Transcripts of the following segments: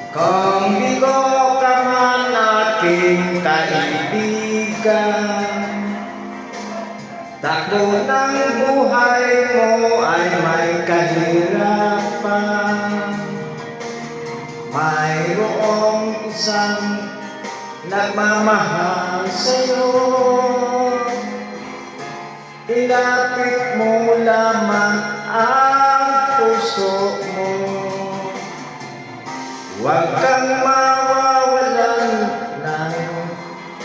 Kung di ko ka man aking kaibigan, takbo ng buhay mo ay may kahirapan. Mayroong isang nagmamahal sa'yo, ilapit mo lamang ang puso mo. Huwag kang mawawalan ng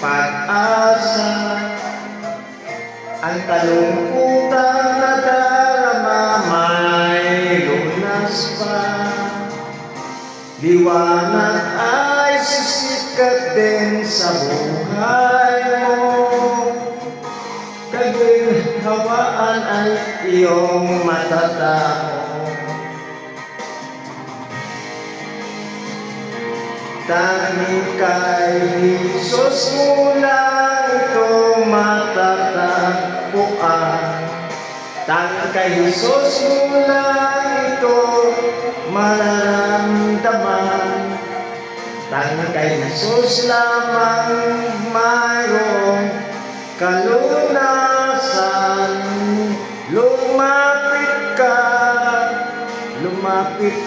pag-asa. Ang kalungkutan na darama may lunas pa. Liwanag ay sisikat din sa buhay mo. Kaginhawaan ay iyong matatao. Tanging kay Jesus mo lang ito matatagpuan. Tanging kay Jesus mo lang ito mararamdaman. Tanging kay Jesus lamang mayroong kalunasan. Lumapit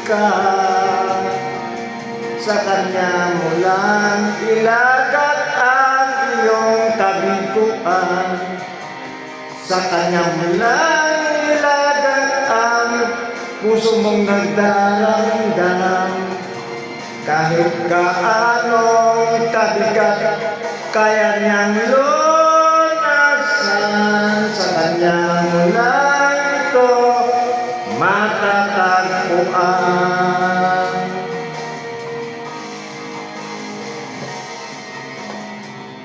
ka sa Kanya mo lang ilagat ang iyong kabiguan. Sa Kanya mo lang ilagat ang puso mong nagdaramdam. Kahit gaanong kabigat kaya niyang lunasan. Sa Kanya mo lang ito matatagpuan.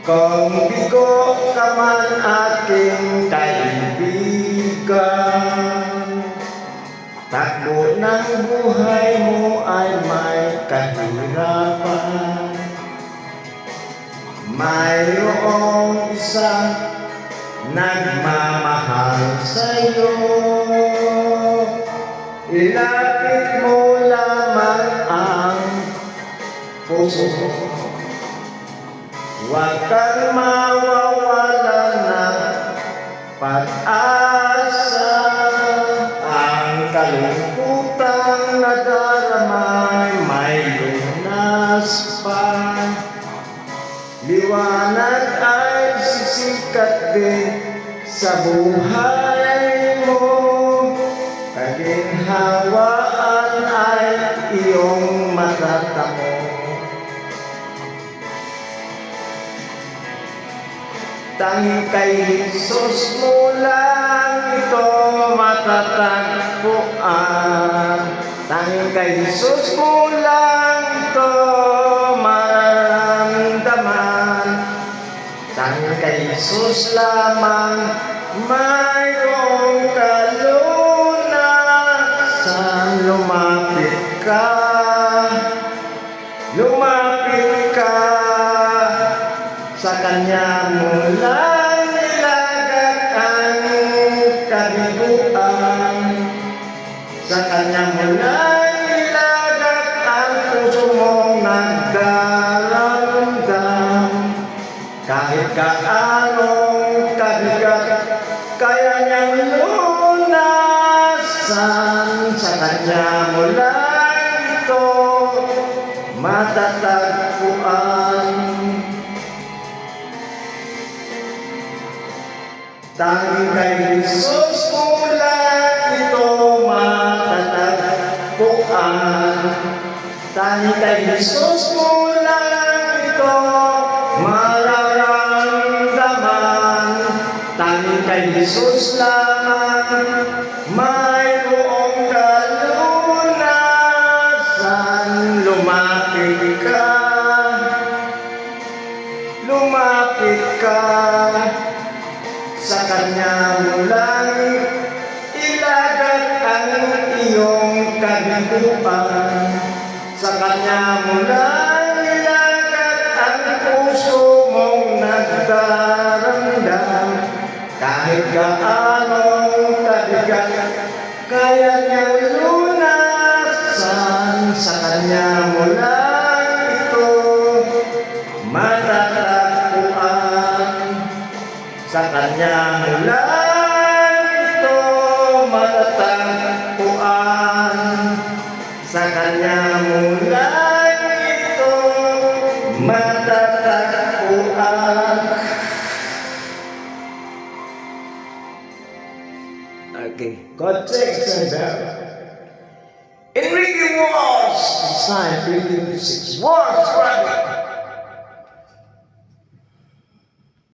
Kung bigo ka man aking kaibigan, takbo ng buhay mo ay may kahirapan. Mayroong isang nagmamahal sa'yo, ilapit mo lamang ang puso mo. Huwag kang mawawalan ng pag-asa. Ang kalungkutang nadaramay may lunas pa. Liwanag ay sisikat din sa buhay mo. Kaginhawaan ay iyong matatamo. Tanging kay Jesus mo lang ito matatagpuan. Tanging kay Jesus mo lang ito mararamdaman. Tanging kay Jesus lamang mayroong kalunasan. Lumapit ka sa Kanya mo lang ilagat ang kabiguan. Sa Kanya mo lang ilagat ang puso mong nagdaramdam. Kahit kaanong kabigat kaya niyang lunasan. Sa Kanya mo lang ito matatagpuan. Tanging kay Jesus mo lang ito matatagpuan. Tanging kay Jesus mo lang ito mararamdaman. Tanging kay Jesus lamang mayroong kalunasan. Lumapit ka sa Kanya mo lang ilagat ang iyong kabiguan. Sa Kanya mo lang ilagat ang puso mong nagdaramdam. Kahit gaanong kabigat kaya niyang lunasan. Sa Kanya mo lang Sa kanya mulan ito matatagpuan. Sa kanya mulan ito matatagpuan. Okay, God takes and Enrique Wars. It's time, 2026. Wars, brother.